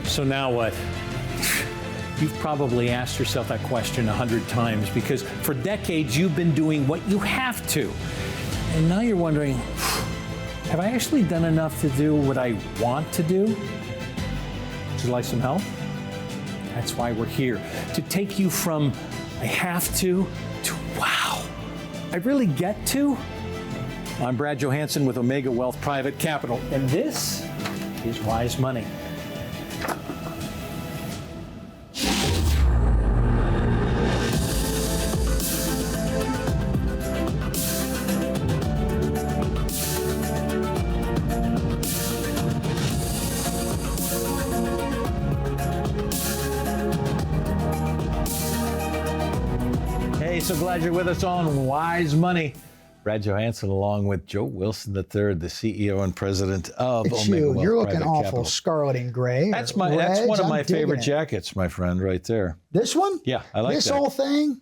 So now what? You've probably asked yourself that question 100 times because for decades you've been doing what you have to. And now you're wondering, have I actually done enough to do what I want to do? Would you like some help? That's why we're here, to take you from I have to wow, I really get to? I'm Brad Johansson with Omega Wealth Private Capital, and this is Wise Money. So glad you're with us on Wise Money. Brad Johansson along with Joe Wilson III, the CEO and president of Omega Wealth You're looking Private awful Capital. Scarlet and gray. That's one of my favorite jackets, my friend, right there. This one? Yeah, I like this that. whole thing?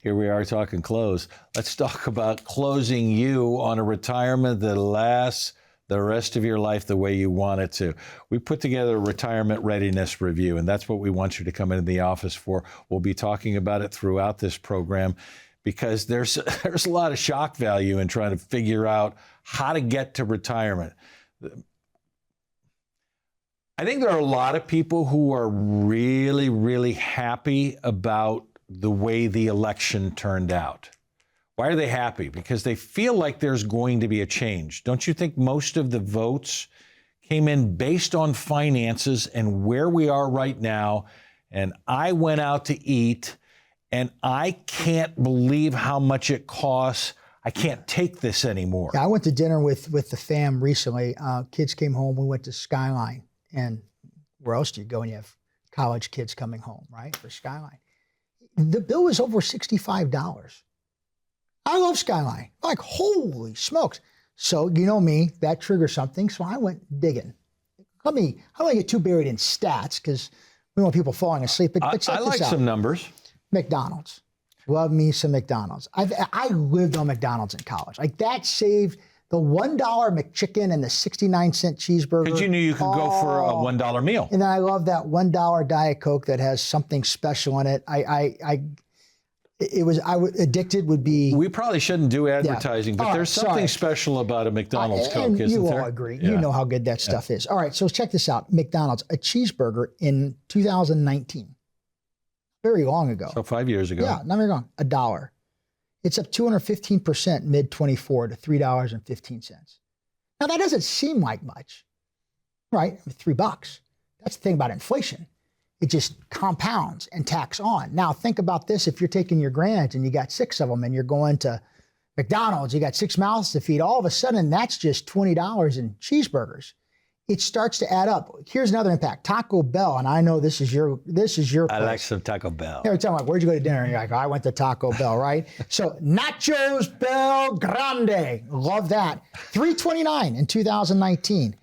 Here we are talking close. Let's talk about closing you on a retirement that lasts the rest of your life the way you want it to. We put together a retirement readiness review, and that's what we want you to come into the office for. We'll be talking about it throughout this program because there's a lot of shock value in trying to figure out how to get to retirement. I think there are a lot of people who are really, really happy about the way the election turned out. Why are they happy? Because they feel like there's going to be a change. Don't you think most of the votes came in based on finances and where we are right now? And I went out to eat, and I can't believe how much it costs. I can't take this anymore. Yeah, I went to dinner with the fam recently. Kids came home. We went to Skyline. And where else do you go when you have college kids coming home, right, for Skyline? The bill was over $65. I love Skyline. Like, holy smokes. So, you know me, that triggers something. So I went digging. I don't want to get too buried in stats because we don't want people falling asleep. But check this out. I like some numbers. McDonald's. Love me some McDonald's. I lived on McDonald's in college. Like, that saved the $1 McChicken and the 69-cent cheeseburger. Because you knew you could go for a $1 meal. And then I love that $1 Diet Coke that has something special in it. Addicted would be. We probably shouldn't do advertising, but there's something special about a McDonald's Coke, isn't there? You all agree. Yeah. You know how good that stuff is. All right, so check this out. McDonald's, a cheeseburger in 2019, very long ago. So 5 years ago. Yeah, not very long. $1. It's up 215% mid-24 to $3.15. Now, that doesn't seem like much, right? $3. That's the thing about inflation. It just compounds and tacks on. Now, think about this. If you're taking your grands and you got 6 of them and you're going to McDonald's, you got 6 mouths to feed, all of a sudden that's just $20 in cheeseburgers. It starts to add up. Here's another impact. Taco Bell, and I know this is your place. I like some Taco Bell. Every time I'm like, where'd you go to dinner? And you're like, I went to Taco Bell, right? So Nachos Bel Grande. Love that. $3.29 in 2019.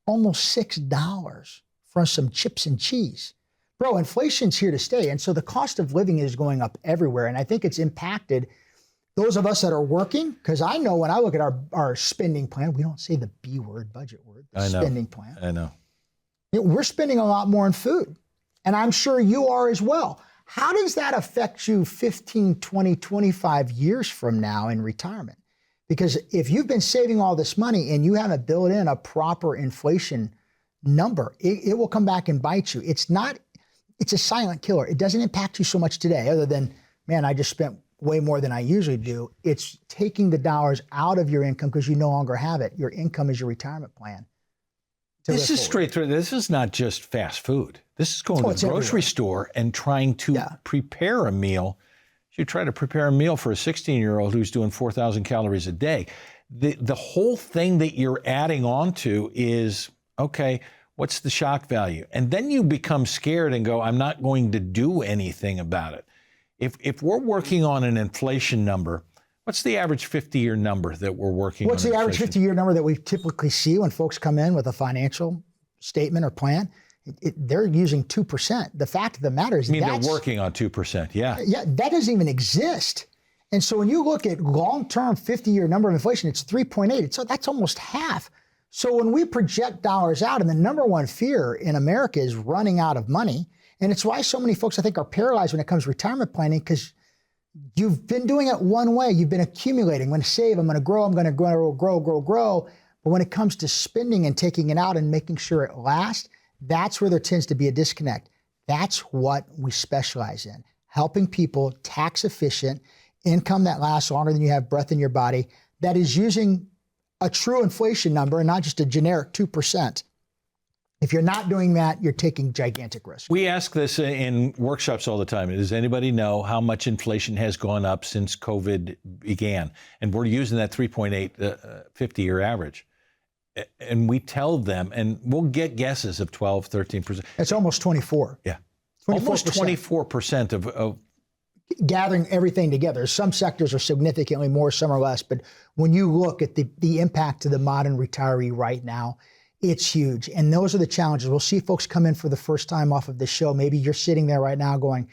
Almost $6 for some chips and cheese. Bro, inflation's here to stay. And so the cost of living is going up everywhere. And I think it's impacted those of us that are working, because I know when I look at our spending plan, we don't say the B word, budget word, spending plan. I know. We're spending a lot more on food. And I'm sure you are as well. How does that affect you 15, 20, 25 years from now in retirement? Because if you've been saving all this money and you haven't built in a proper inflation number, it will come back and bite you. It's a silent killer. It doesn't impact you so much today other than, man, I just spent way more than I usually do. It's taking the dollars out of your income because you no longer have it. Your income is your retirement plan. This is straight through. This is not just fast food. This is going to the grocery store and trying to prepare a meal. You try to prepare a meal for a 16-year-old who's doing 4,000 calories a day. The whole thing that you're adding on to is, okay, what's the shock value? And then you become scared and go, I'm not going to do anything about it. If we're working on an inflation number, what's the average 50-year number that we're working on? What's the average 50-year number that we typically see when folks come in with a financial statement or plan? They're using 2%. The fact of the matter is, they're working on 2%. Yeah. Yeah, that doesn't even exist. And so when you look at long-term 50-year number of inflation, it's 3.8. So that's almost half. So when we project dollars out, and the number one fear in America is running out of money, and it's why so many folks, I think, are paralyzed when it comes to retirement planning, because you've been doing it one way. You've been accumulating. I'm going to save, I'm going to grow, I'm going to grow. But when it comes to spending and taking it out and making sure it lasts, that's where there tends to be a disconnect. That's what we specialize in, helping people tax efficient income that lasts longer than you have breath in your body, that is using a true inflation number and not just a generic 2%. If you're not doing that, you're taking gigantic risk. We ask this in workshops all the time. Does anybody know how much inflation has gone up since COVID began? And we're using that 3.8 50-year average. And we tell them, and we'll get guesses of 12, 13%. It's almost 24. Yeah. 24%. Almost 24% of gathering everything together. Some sectors are significantly more, some are less. But when you look at the impact to the modern retiree right now, it's huge. And those are the challenges. We'll see folks come in for the first time off of this show. Maybe you're sitting there right now going,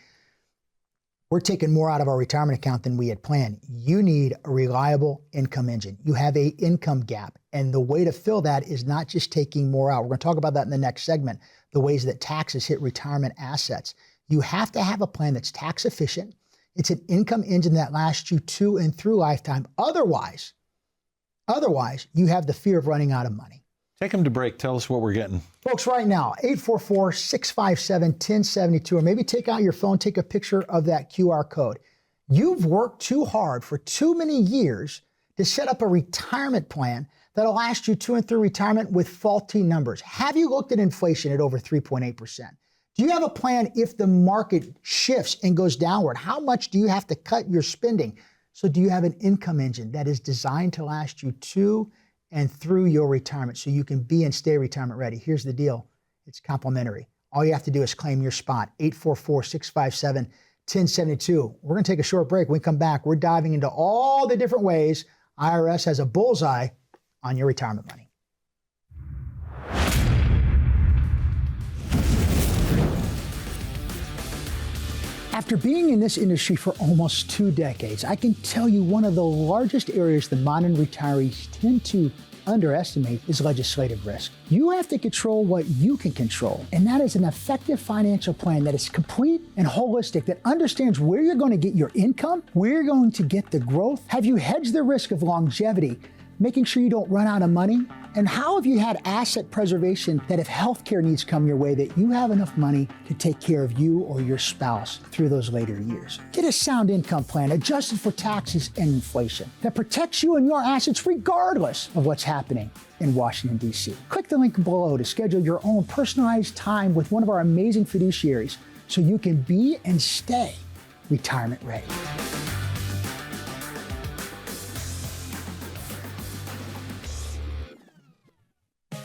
we're taking more out of our retirement account than we had planned. You need a reliable income engine. You have an income gap. And the way to fill that is not just taking more out. We're going to talk about that in the next segment, the ways that taxes hit retirement assets. You have to have a plan that's tax efficient. It's an income engine that lasts you to and through lifetime. Otherwise, you have the fear of running out of money. Take them to break. Tell us what we're getting. Folks, right now, 844-657-1072, or maybe take out your phone, take a picture of that QR code. You've worked too hard for too many years to set up a retirement plan that'll last you to and through retirement with faulty numbers. Have you looked at inflation at over 3.8%? Do you have a plan if the market shifts and goes downward? How much do you have to cut your spending? So do you have an income engine that is designed to last you to and through your retirement so you can be and stay retirement ready? Here's the deal. It's complimentary. All you have to do is claim your spot, 844-657-1072. We're going to take a short break. When we come back, we're diving into all the different ways IRS has a bullseye on your retirement money. After being in this industry for almost 2 decades, I can tell you one of the largest areas the modern retirees tend to underestimate is legislative risk. You have to control what you can control, and that is an effective financial plan that is complete and holistic, that understands where you're going to get your income, where you're going to get the growth. Have you hedged the risk of longevity, making sure you don't run out of money? And how have you had asset preservation that if healthcare needs come your way, that you have enough money to take care of you or your spouse through those later years? Get a sound income plan adjusted for taxes and inflation that protects you and your assets regardless of what's happening in Washington, D.C. Click the link below to schedule your own personalized time with one of our amazing fiduciaries so you can be and stay retirement ready.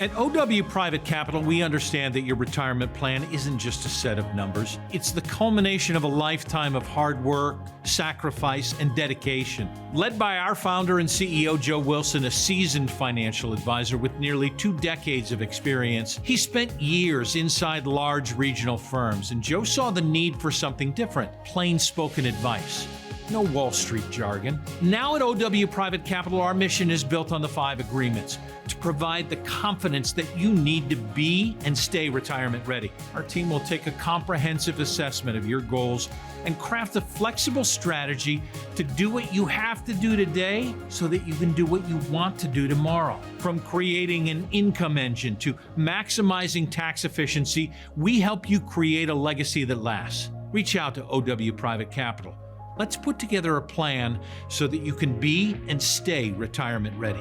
At OW Private Capital, we understand that your retirement plan isn't just a set of numbers. It's the culmination of a lifetime of hard work, sacrifice, and dedication. Led by our founder and CEO, Joe Wilson, a seasoned financial advisor with nearly 2 decades of experience, he spent years inside large regional firms, and Joe saw the need for something different, plain-spoken advice. No Wall Street jargon. Now at OW Private Capital, our mission is built on the 5 agreements to provide the confidence that you need to be and stay retirement ready. Our team will take a comprehensive assessment of your goals and craft a flexible strategy to do what you have to do today so that you can do what you want to do tomorrow. From creating an income engine to maximizing tax efficiency, we help you create a legacy that lasts. Reach out to OW Private Capital. Let's put together a plan so that you can be and stay retirement ready.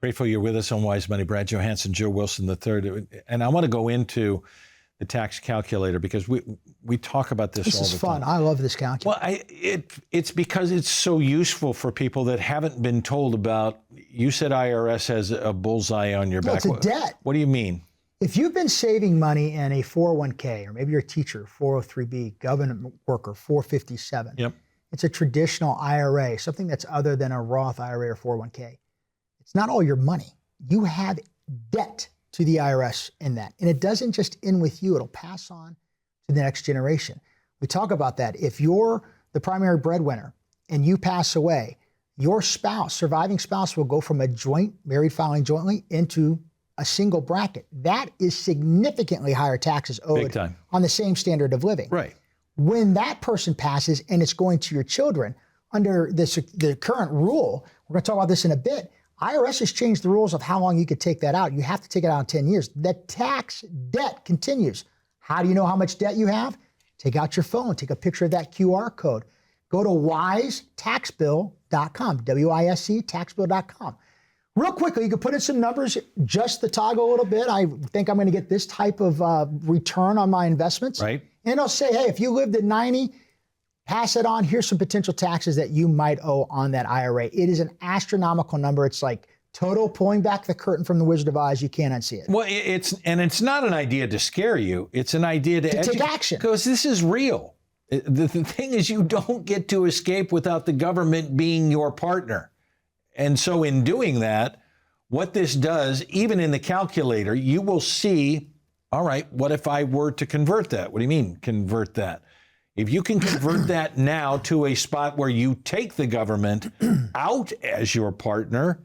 Grateful you're with us on Wise Money. Brad Johansson, Joe Wilson III. And I want to go into the tax calculator because we talk about this all the time. This is fun. I love this calculator. Well, it's because it's so useful for people that haven't been told about. You said IRS has a bullseye on your back. It's a debt. What do you mean? If you've been saving money in a 401k, or maybe you're a teacher, 403b, government worker, 457, yep. It's a traditional IRA, something that's other than a Roth IRA or 401k. It's not all your money. You have debt to the IRS in that. And it doesn't just end with you. It'll pass on to the next generation. We talk about that. If you're the primary breadwinner and you pass away, your spouse, surviving spouse, will go from a joint, married filing jointly, into a single bracket. That is significantly higher taxes owed on the same standard of living. Right. When that person passes and it's going to your children, under the current rule, we're going to talk about this in a bit, IRS has changed the rules of how long you could take that out. You have to take it out in 10 years. The tax debt continues. How do you know how much debt you have? Take out your phone, take a picture of that QR code. Go to wisetaxbill.com, W-I-S-E, taxbill.com. Real quickly, you can put in some numbers, just the toggle a little bit. I think I'm going to get this type of return on my investments. Right. And it'll say, hey, if you lived at 90, pass it on. Here's some potential taxes that you might owe on that IRA. It is an astronomical number. It's like total pulling back the curtain from the Wizard of Oz. You can't unsee it. Well, it's not an idea to scare you. It's an idea to take action. Because this is real. The thing is, you don't get to escape without the government being your partner. And so in doing that, what this does, even in the calculator, you will see, all right, what if I were to convert that? What do you mean convert that? If you can convert that now to a spot where you take the government out as your partner,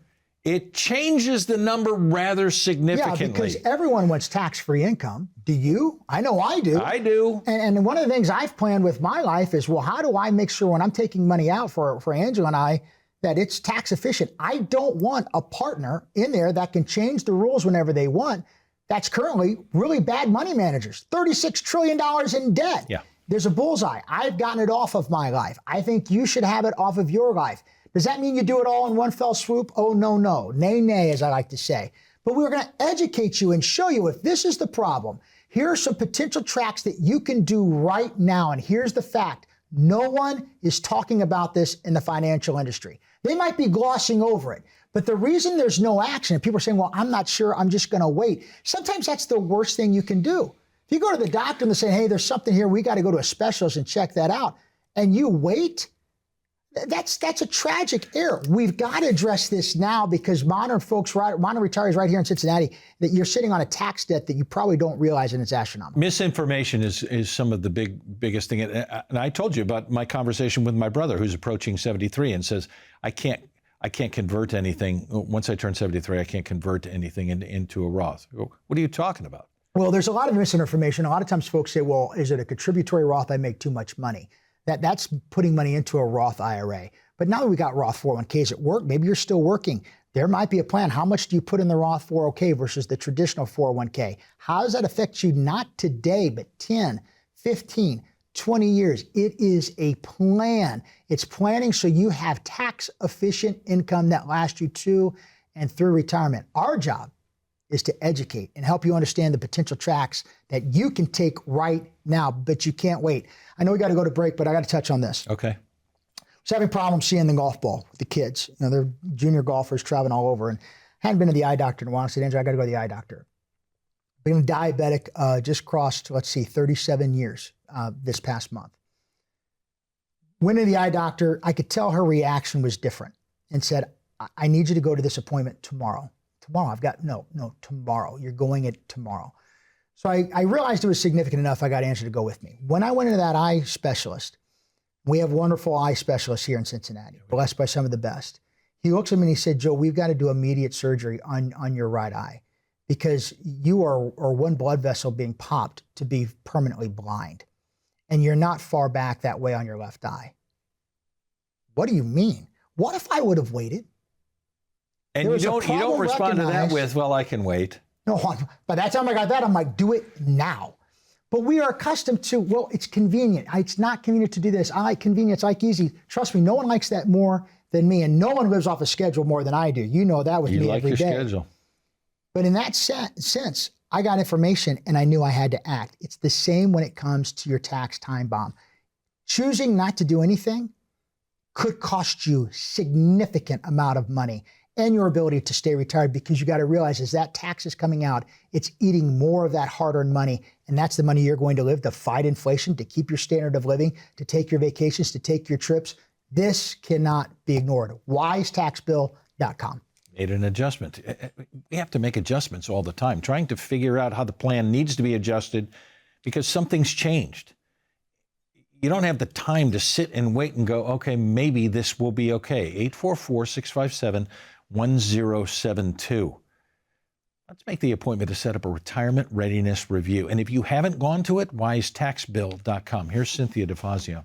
it changes the number rather significantly. Yeah, because everyone wants tax-free income. Do you? I know I do. I do. And one of the things I've planned with my life is, well, how do I make sure when I'm taking money out for Angela and I, that it's tax efficient? I don't want a partner in there that can change the rules whenever they want. That's currently really bad money managers. $36 trillion in debt. Yeah. There's a bullseye. I've gotten it off of my life. I think you should have it off of your life. Does that mean you do it all in one fell swoop? Oh, no, no. Nay, nay, as I like to say. But we're going to educate you and show you if this is the problem. Here are some potential tracks that you can do right now. And here's the fact. No one is talking about this in the financial industry. They might be glossing over it. But the reason there's no action, and people are saying, well, I'm not sure, I'm just going to wait. Sometimes that's the worst thing you can do. If you go to the doctor and they say, hey, there's something here, we got to go to a specialist and check that out, and you wait, that's a tragic error. We've got to address this now, because modern retirees right here in Cincinnati, that you're sitting on a tax debt that you probably don't realize, and it's astronomical. Misinformation is some of the biggest thing. And I told you about my conversation with my brother, who's approaching 73, and says, I can't convert anything. Once I turn 73, I can't convert anything into a Roth. What are you talking about? Well, there's a lot of misinformation. A lot of times folks say, well, is it a contributory Roth? I make too much money. That's putting money into a Roth IRA. But now that we got Roth 401ks at work, maybe you're still working. There might be a plan. How much do you put in the Roth 401k versus the traditional 401k? How does that affect you, not today, but 10, 15, 20 years? It is a plan. It's planning so you have tax-efficient income that lasts you to and through retirement. Our job is to educate and help you understand the potential tracks that you can take right now, but you can't wait. I know we got to go to break, but I got to touch on this. Okay. I was having problems seeing the golf ball with the kids. You know, they're junior golfers traveling all over, and hadn't been to the eye doctor in a while. I said, Andrew, I got to go to the eye doctor. Being diabetic, just crossed, 37 years this past month. Went to the eye doctor. I could tell her reaction was different, and said, I need you to go to this appointment tomorrow. Tomorrow, tomorrow. You're going it tomorrow. So I realized it was significant enough. I got Angela to go with me. When I went into that eye specialist, we have wonderful eye specialists here in Cincinnati, blessed by some of the best. He looks at me and he said, Joe, we've got to do immediate surgery on your right eye, because you are one blood vessel being popped to be permanently blind. And you're not far back that way on your left eye. What do you mean? What if I would have waited? And you don't respond to that with, well, I can wait. No, by that time I got that, I'm like, do it now. But we are accustomed to, well, it's convenient. It's not convenient to do this. I like convenience, I like easy. Trust me, no one likes that more than me, and no one lives off a schedule more than I do. You know that with me every day. You like your schedule. But in that sense, I got information and I knew I had to act. It's the same when it comes to your tax time bomb. Choosing not to do anything could cost you significant amount of money and your ability to stay retired, because you got to realize as that tax is coming out, it's eating more of that hard-earned money, and that's the money you're going to live to fight inflation, to keep your standard of living, to take your vacations, to take your trips. This cannot be ignored. WiseTaxBill.com. Made an adjustment. We have to make adjustments all the time, trying to figure out how the plan needs to be adjusted because something's changed. you don't have the time to sit and wait and go, okay, maybe this will be okay. 844-657-1072. Let's make the appointment to set up a retirement readiness review. And if you haven't gone to it, wisetaxbill.com. Here's Cynthia DeFazio.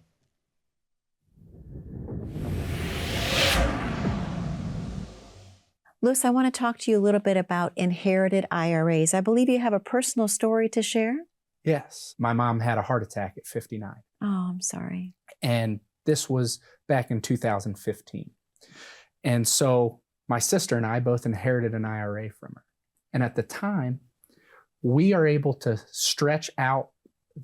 Lewis, I want to talk to you a little bit about inherited IRAs. I believe you have a personal story to share. Yes. My mom had a heart attack at 59. Oh, I'm sorry. And this was back in 2015. And so my sister and I both inherited an IRA from her. And at the time, we are able to stretch out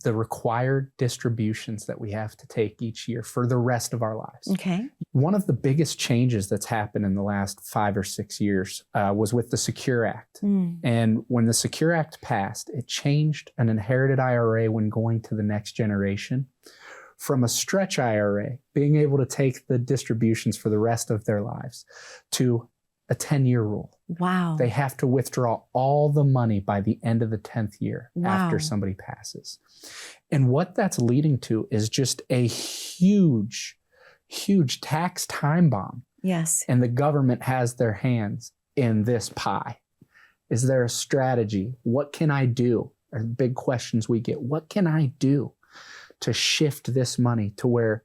the required distributions that we have to take each year for the rest of our lives. Okay. One of the biggest changes that's happened in the last 5 or 6 years was with the Secure Act. And when the Secure Act passed, it changed an inherited IRA when going to the next generation from a stretch IRA, being able to take the distributions for the rest of their lives, to a 10-year rule. Wow. They have to withdraw all the money by the end of the 10th year after Wow. somebody passes. And what that's leading to is just a huge tax time bomb. Yes. And the government has their hands in this pie. Is there a strategy? What can I do? Are the big questions we get. What can I do to shift this money to where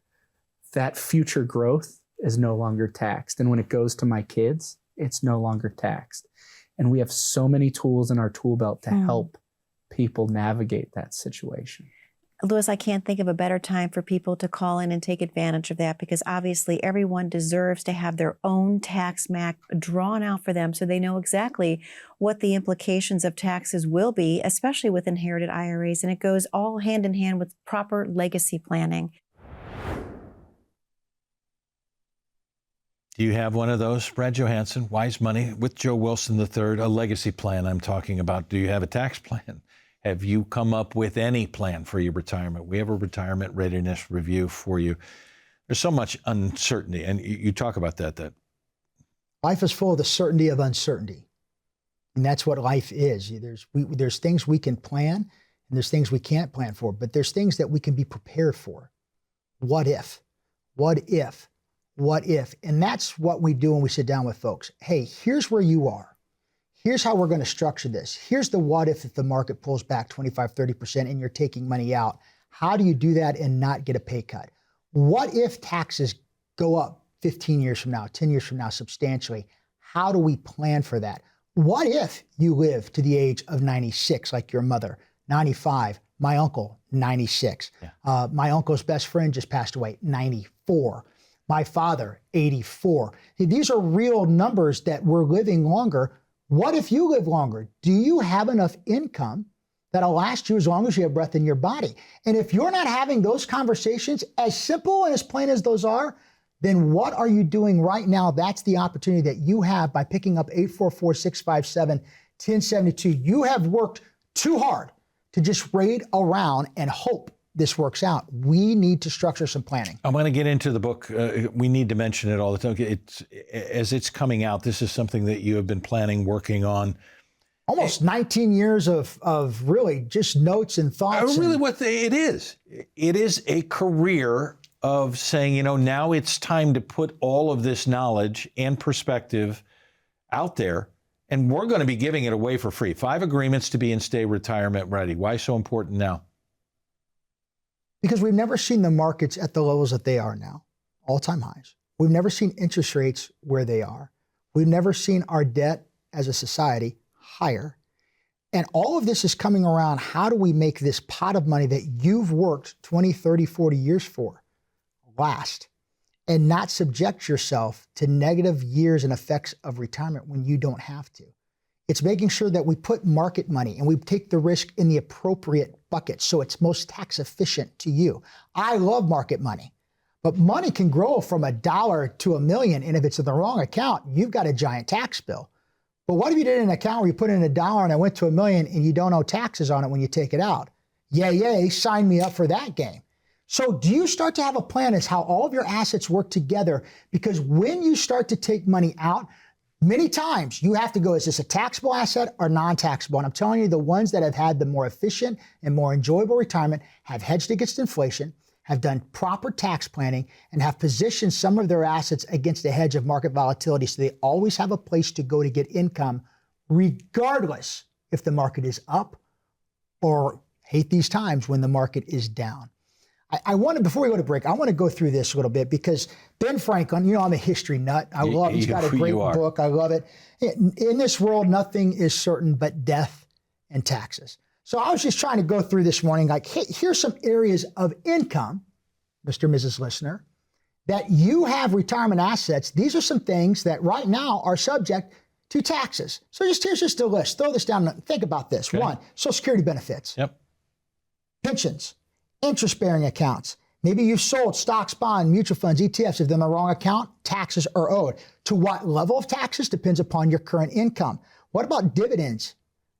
that future growth is no longer taxed? And when it goes to my kids, it's no longer taxed. And we have so many tools in our tool belt to help people navigate that situation. Lewis, I can't think of a better time for people to call in and take advantage of that, because obviously everyone deserves to have their own tax map drawn out for them so they know exactly what the implications of taxes will be, especially with inherited IRAs. And it goes all hand in hand with proper legacy planning. Do you have one of those? Brad Johansson, Wise Money with Joe Wilson III, a legacy plan I'm talking about. Do you have a tax plan? Have you come up with any plan for your retirement? We have a retirement readiness review for you. There's so much uncertainty, and you talk about that. Life is full of the certainty of uncertainty. And that's what life is. There's things we can plan, and there's things we can't plan for, but there's things that we can be prepared for. What if? What if? What if? And that's what we do when we sit down with folks. Hey, here's where you are. Here's how we're going to structure this. Here's the what if the market pulls back 25, 30% and you're taking money out. How do you do that and not get a pay cut? What if taxes go up 15 years from now, 10 years from now substantially? How do we plan for that? What if you live to the age of 96 like your mother, 95, my uncle, 96. Yeah. My uncle's best friend just passed away, 94. My father, 84. These are real numbers that we're living longer. What if you live longer? Do you have enough income that'll last you as long as you have breath in your body? And if you're not having those conversations, as simple and as plain as those are, then what are you doing right now? That's the opportunity that you have by picking up 844-657-1072. You have worked too hard to just raid around and hope this works out. We need to structure some planning. I'm going to get into the book. We need to mention it all the time. As it's coming out, this is something that you have been planning, working on. Almost 19 years of really just notes and thoughts. Really what it is. It is a career of saying, now it's time to put all of this knowledge and perspective out there, and we're going to be giving it away for free. 5 agreements to be and stay retirement ready. Why so important now? Because we've never seen the markets at the levels that they are now, all-time highs. We've never seen interest rates where they are. We've never seen our debt as a society higher. And all of this is coming around, how do we make this pot of money that you've worked 20, 30, 40 years for last, and not subject yourself to negative years and effects of retirement when you don't have to? It's making sure that we put market money and we take the risk in the appropriate bucket so it's most tax efficient to you. I love market money, but money can grow from $1 to $1 million, and if it's in the wrong account, you've got a giant tax bill. But what if you did an account where you put in $1 and it went to $1 million and you don't owe taxes on it when you take it out? Yay, sign me up for that game. So do you start to have a plan as how all of your assets work together? Because when you start to take money out, many times you have to go, is this a taxable asset or non-taxable? And I'm telling you, the ones that have had the more efficient and more enjoyable retirement have hedged against inflation, have done proper tax planning and have positioned some of their assets against a hedge of market volatility so they always have a place to go to get income, regardless if the market is up or, hate these times, when the market is down. I want to, before we go to break, I want to go through this a little bit because Ben Franklin, I'm a history nut. I love it. He's got a great book. I love it. In this world, nothing is certain but death and taxes. So I was just trying to go through this morning, like, hey, here's some areas of income, Mr. and Mrs. Listener, that you have retirement assets. These are some things that right now are subject to taxes. So here's just a list. Throw this down and think about this. Okay. 1, Social Security benefits. Yep. Pensions. Interest-bearing accounts. Maybe you've sold stocks, bonds, mutual funds, ETFs. If they're in the wrong account, taxes are owed. To what level of taxes depends upon your current income. What about dividends?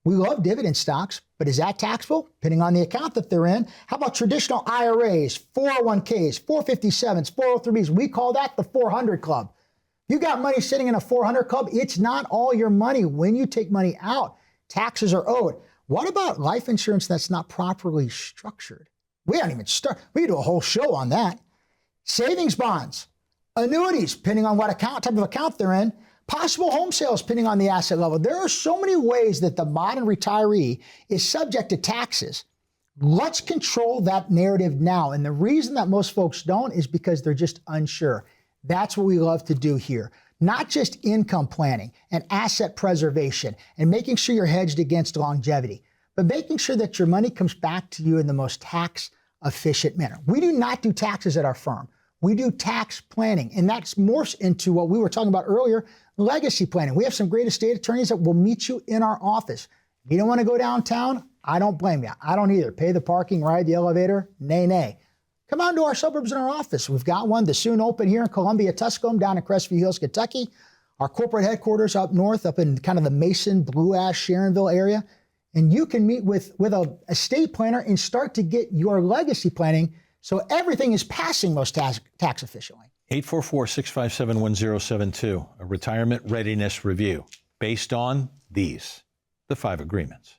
We love dividend stocks, but is that taxable? Depending on the account that they're in. How about traditional IRAs, 401ks, 457s, 403bs? We call that the 400 club. You got money sitting in a 400 club, it's not all your money. When you take money out, taxes are owed. What about life insurance that's not properly structured? We haven't even started. We could do a whole show on that. Savings bonds, annuities, depending on what type of account they're in, possible home sales, depending on the asset level. There are so many ways that the modern retiree is subject to taxes. Let's control that narrative now. And the reason that most folks don't is because they're just unsure. That's what we love to do here. Not just income planning and asset preservation and making sure you're hedged against longevity, but making sure that your money comes back to you in the most tax efficient manner. We do not do taxes at our firm. We do tax planning, and that morphs into what we were talking about earlier, legacy planning. We have some great estate attorneys that will meet you in our office. If you don't want to go downtown, I don't blame you. I don't either. Pay the parking, ride the elevator, nay. Come on to our suburbs in our office. We've got one that's soon open here in Columbia, Tuscaloosa, down in Crestview Hills, Kentucky. Our corporate headquarters up north, up in kind of the Mason, Blue Ash, Sharonville area. And you can meet with a estate planner and start to get your legacy planning so everything is passing most tax efficiently. 844-657-1072, a retirement readiness review based on the 5 agreements.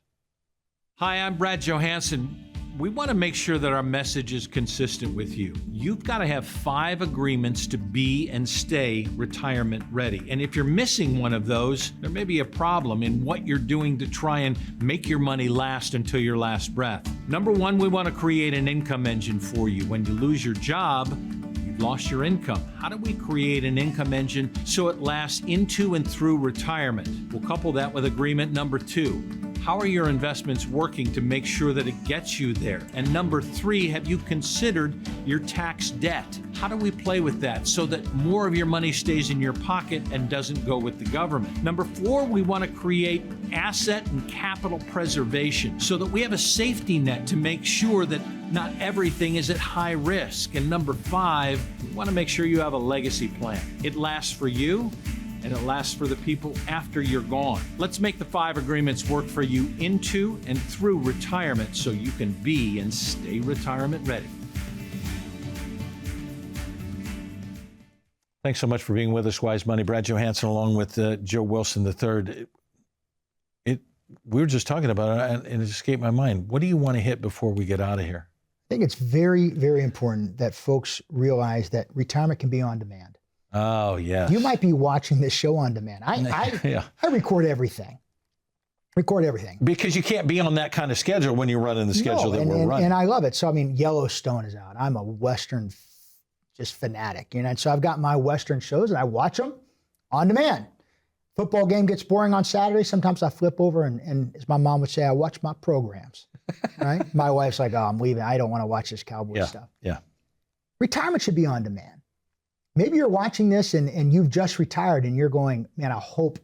Hi, I'm Brad Johansson. We want to make sure that our message is consistent with you. You've got to have 5 agreements to be and stay retirement ready. And if you're missing one of those, there may be a problem in what you're doing to try and make your money last until your last breath. Number 1, we want to create an income engine for you. When you lose your job, you've lost your income. How do we create an income engine so it lasts into and through retirement? We'll couple that with agreement number 2. How are your investments working to make sure that it gets you there? And number 3, have you considered your tax debt? How do we play with that so that more of your money stays in your pocket and doesn't go with the government? Number 4, we want to create asset and capital preservation so that we have a safety net to make sure that not everything is at high risk. And number 5, we want to make sure you have a legacy plan. It lasts for you, and it lasts for the people after you're gone. Let's make the 5 agreements work for you into and through retirement so you can be and stay retirement ready. Thanks so much for being with us, Wise Money. Brad Johansson along with Joe Wilson III. We were just talking about it and it escaped my mind. What do you want to hit before we get out of here? I think it's very, very important that folks realize that retirement can be on demand. Oh, yes. You might be watching this show on demand. I record everything. Because you can't be on that kind of schedule when you're running the schedule that we're running. And I love it. So, I mean, Yellowstone is out. I'm a Western just fanatic, and so I've got my Western shows and I watch them on demand. Football game gets boring on Saturday. Sometimes I flip over and as my mom would say, I watch my programs, right? My wife's like, oh, I'm leaving. I don't want to watch this cowboy stuff. Yeah. Retirement should be on demand. Maybe you're watching this and you've just retired and you're going, man, I hope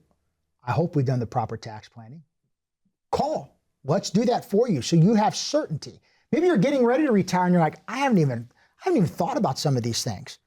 we've done the proper tax planning. Call. Let's do that for you so you have certainty. Maybe you're getting ready to retire and you're like, I haven't even thought about some of these things.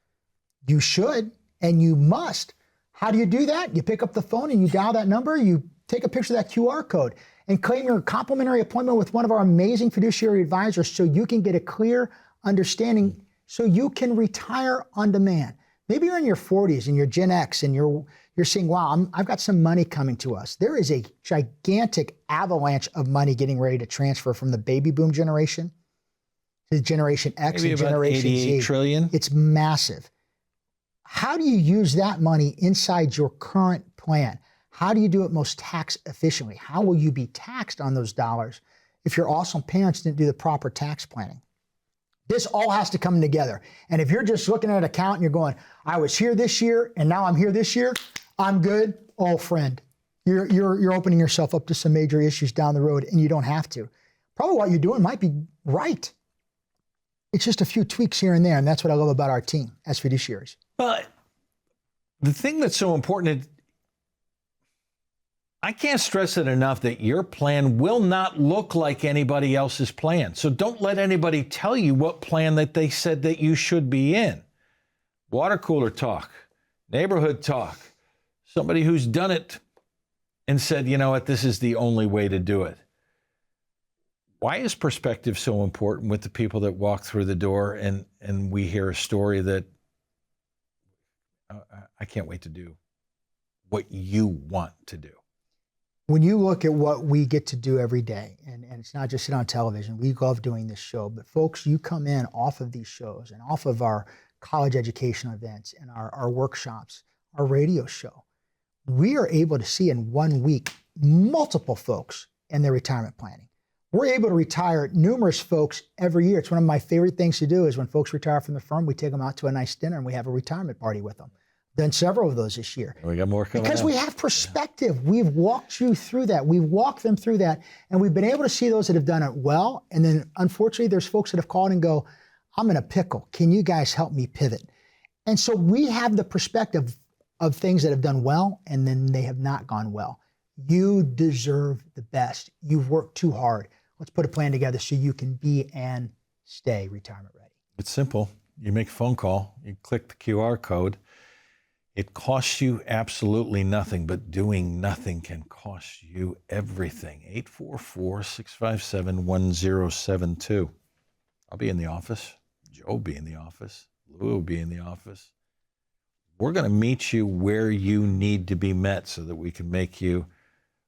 You should and you must. How do you do that? You pick up the phone and you dial that number, you take a picture of that QR code and claim your complimentary appointment with one of our amazing fiduciary advisors so you can get a clear understanding so you can retire on demand. Maybe you're in your 40s and you're Gen X and you're seeing, wow, I've got some money coming to us. There is a gigantic avalanche of money getting ready to transfer from the baby boom generation to Generation X Maybe and about Generation 88 Z. trillion. It's massive. How do you use that money inside your current plan? How do you do it most tax efficiently? How will you be taxed on those dollars if your awesome parents didn't do the proper tax planning? This all has to come together. And if you're just looking at an account and you're going, I was here this year and now I'm here this year, I'm good. Oh, friend, you're opening yourself up to some major issues down the road, and you don't have to. Probably what you're doing might be right. It's just a few tweaks here and there, and that's what I love about our team as fiduciaries. But the thing that's so important is, I can't stress it enough that your plan will not look like anybody else's plan. So don't let anybody tell you what plan that they said that you should be in. Water cooler talk, neighborhood talk, somebody who's done it and said, you know what, this is the only way to do it. Why is perspective so important with the people that walk through the door and we hear a story that I can't wait to do what you want to do? When you look at what we get to do every day, and it's not just sit on television, we love doing this show, but folks, you come in off of these shows and off of our college educational events and our workshops, our radio show, we are able to see in 1 week multiple folks in their retirement planning. We're able to retire numerous folks every year. It's one of my favorite things to do is when folks retire from the firm, we take them out to a nice dinner and we have a retirement party with them. Done several of those this year. We got more coming Because up. we have perspective. We've walked you through that. We've walked them through that. And we've been able to see those that have done it well. And then unfortunately, there's folks that have called and go, I'm in a pickle. Can you guys help me pivot? And so we have the perspective of things that have done well and then they have not gone well. You deserve the best. You've worked too hard. Let's put a plan together so you can be and stay retirement ready. It's simple. You make a phone call, you click the QR code. It costs you absolutely nothing, but doing nothing can cost you everything. 844-657-1072. I'll be in the office. Joe will be in the office. Lou will be in the office. We're going to meet you where you need to be met so that we can make you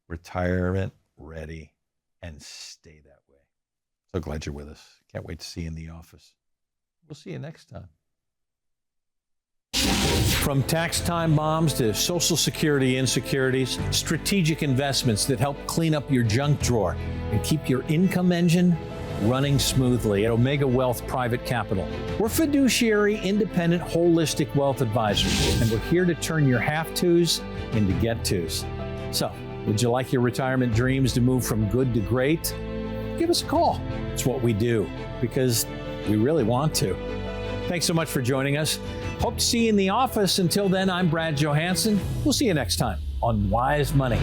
retirement ready and stay that way. So glad you're with us. Can't wait to see you in the office. We'll see you next time. From tax time bombs to Social Security insecurities, strategic investments that help clean up your junk drawer and keep your income engine running smoothly at Omega Wealth Private Capital. We're fiduciary, independent, holistic wealth advisors, and we're here to turn your have-tos into get-tos. So, would you like your retirement dreams to move from good to great? Give us a call. It's what we do because we really want to. Thanks so much for joining us. Hope to see you in the office. Until then, I'm Brad Johansson. We'll see you next time on Wise Money.